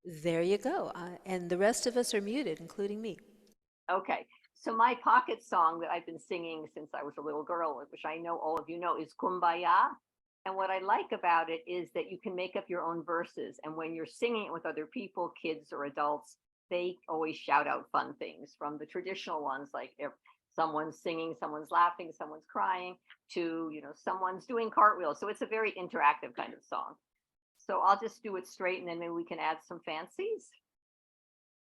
There you go. And the rest of us are muted, including me. Okay. So my pocket song that I've been singing since I was a little girl, which I know all of you know, is Kumbaya. And what I like about it is that you can make up your own verses. And when you're singing it with other people, kids or adults, they always shout out fun things from the traditional ones, like if someone's singing, someone's laughing, someone's crying, to, someone's doing cartwheels. So it's a very interactive kind of song. So I'll just do it straight and then maybe we can add some fancies.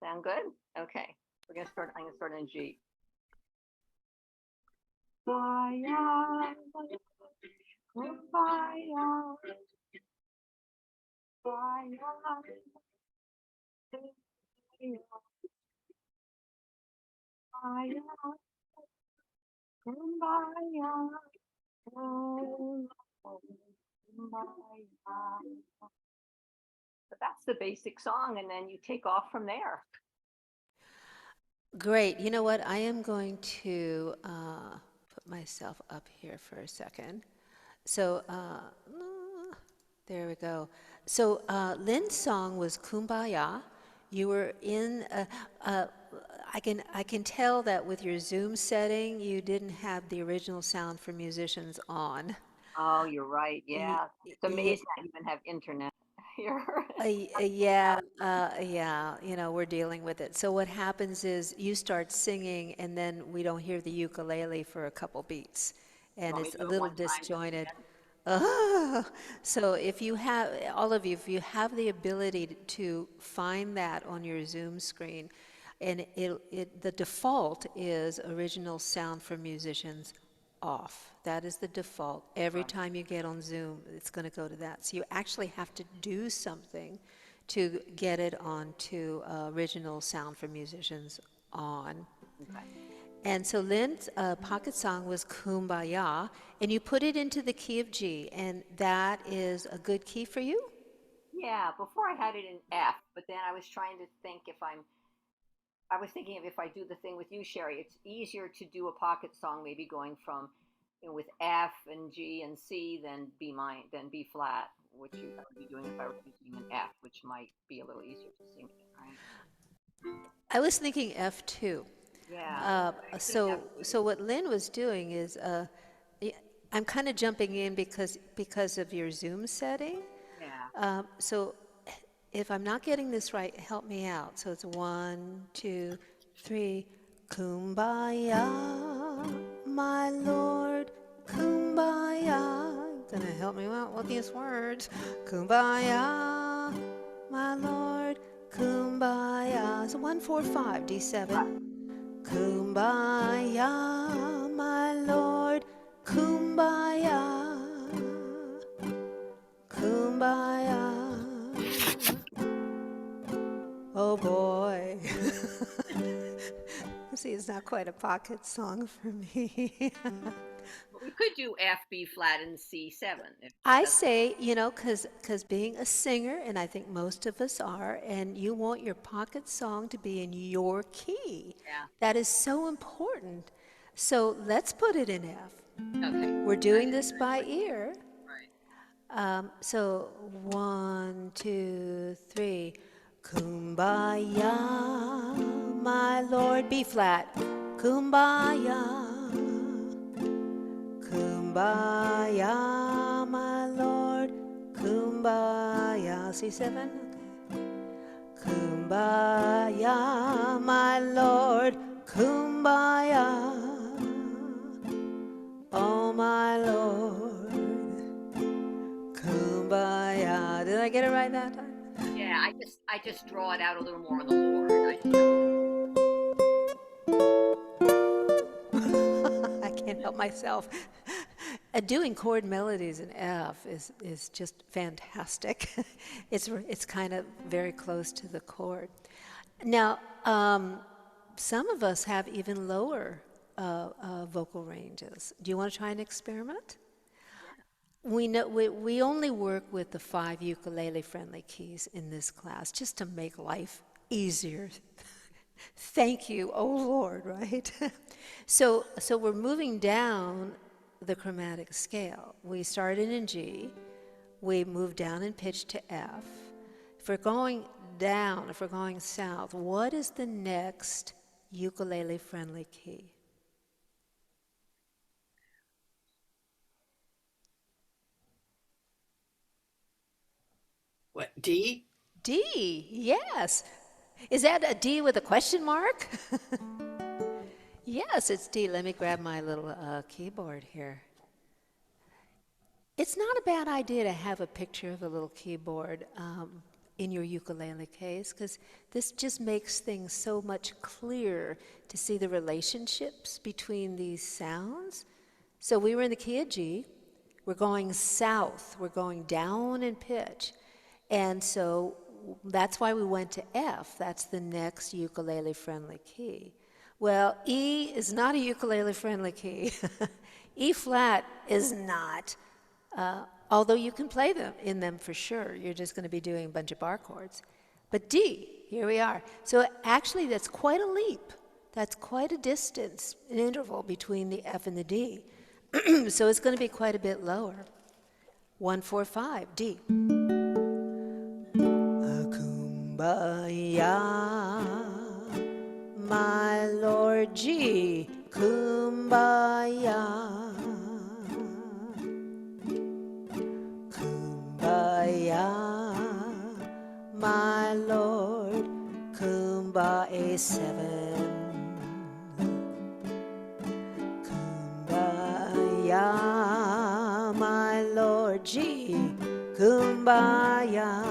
Sound good? Okay. I'm gonna start in G. Kumbaya, kumbaya, kumbaya, kumbaya, kumbaya, kumbaya. But that's the basic song, and then you take off from there. Great. You know what? I am going to put myself up here for a second. So there we go. So Lynn's song was Kumbaya. You were in. I can tell that with your Zoom setting, you didn't have the original sound for musicians on. Oh, you're right. Y- Yeah, it's y- amazing that you even have internet here. yeah, yeah, we're dealing with it. So what happens is you start singing and then we don't hear the ukulele for a couple beats You and want me it's to a do it little one time just disjointed. again? So if you have, all of you, if you have the ability to find that on your Zoom screen, and the default is original sound for musicians off. That is the default. Every Right. time you get on Zoom, it's going to go to that. So you actually have to do something to get it onto original sound for musicians on. Okay. And so Lynn's pocket song was Kumbaya, and you put it into the key of G, and that is a good key for you? Yeah, before I had it in F, but then I was trying to think I was thinking of if I do the thing with you, Sherry, it's easier to do a pocket song, maybe going from, with F and G and C than B flat, which I would be doing if I were using an F, which might be a little easier to sing it, right? I was thinking F2. Yeah, I think F too. So what Lynn was doing is, y- I'm kind of jumping in because of your Zoom setting. Yeah. So if I'm not getting this right, help me out. So it's 1, 2, 3. Kumbaya, my Lord, Kumbaya. Gonna help me out with these words. Kumbaya, my Lord, Kumbaya. So 1, 4, 5, Right. D7. Kumbaya, my Lord, Kumbaya, Kumbaya. Oh boy. See, it's not quite a pocket song for me. But we could do F, B flat, and C7 if I that's, say, because being a singer, and I think most of us are, and you want your pocket song to be in your key. yeah. That is so important. So let's put it in F. Okay. We're doing this by ear. Right. So 1, 2, 3. Kumbaya, my Lord, B flat. Kumbaya, Kumbaya, my Lord. Kumbaya, C7. Kumbaya, my Lord. Kumbaya, oh my Lord. Kumbaya. Did I get it right that time? Yeah, I just draw it out a little more on the Lord. I I can't help myself. Doing chord melodies in F is just fantastic. It's kind of very close to the chord. Now, some of us have even lower vocal ranges. Do you want to try an experiment? yeah. We only work with the 5 ukulele friendly keys in this class just to make life easier. Thank you, oh Lord, right? So we're moving down the chromatic scale. We started in G, we moved down in pitch to F, If we're going down, if we're going south, what is the next ukulele friendly key? What, D? D, yes. Is that a D with a question mark? Yes, it's D. Let me grab my little keyboard here. It's not a bad idea to have a picture of a little keyboard in your ukulele case because this just makes things so much clearer to see the relationships between these sounds. So we were in the key of G. We're going south. We're going down in pitch. And so that's why we went to F. That's the next ukulele friendly key. Well, E is not a ukulele friendly key. E flat is not. Although you can play them in them for sure. You're just going to be doing a bunch of bar chords. But D, here we are. So actually, that's quite a leap. That's quite a distance, an interval between the F and the D. So it's going to be quite a bit lower. 1, 4, 5, D. Kumbaya, my Lord G. Kumbaya. Kumbaya, my Lord. Kumbaya 7. Kumbaya, my Lord G. Kumbaya.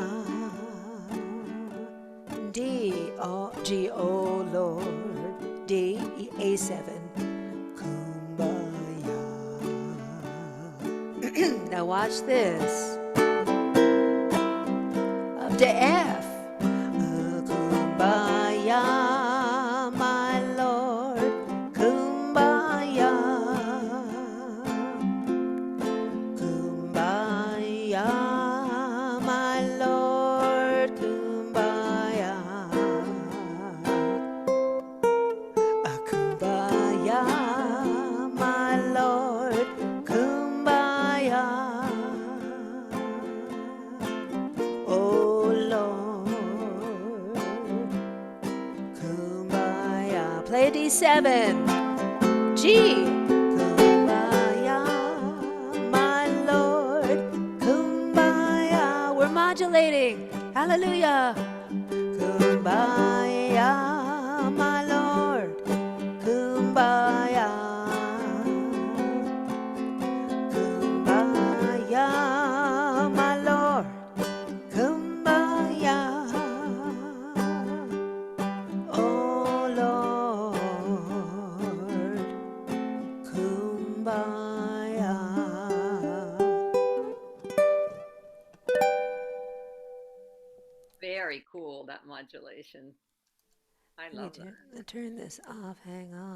D, O, G, O Lord. D, A7. Kumbaya. Now watch this. Up to F. Kumbaya, my Lord. Kumbaya. Kumbaya, my Lord. Kumbaya. Kumbaya, my Lord. Kumbaya. Oh Lord. Kumbaya. Play a D7. G. Kumbaya, my Lord. Kumbaya. We're modulating. Hallelujah. Kumbaya, my Lord. Kumbaya. Kumbaya, my Lord. Kumbaya. Oh Lord. Kumbaya. Very cool, that modulation. I Let me love that. turn this off. Hang on.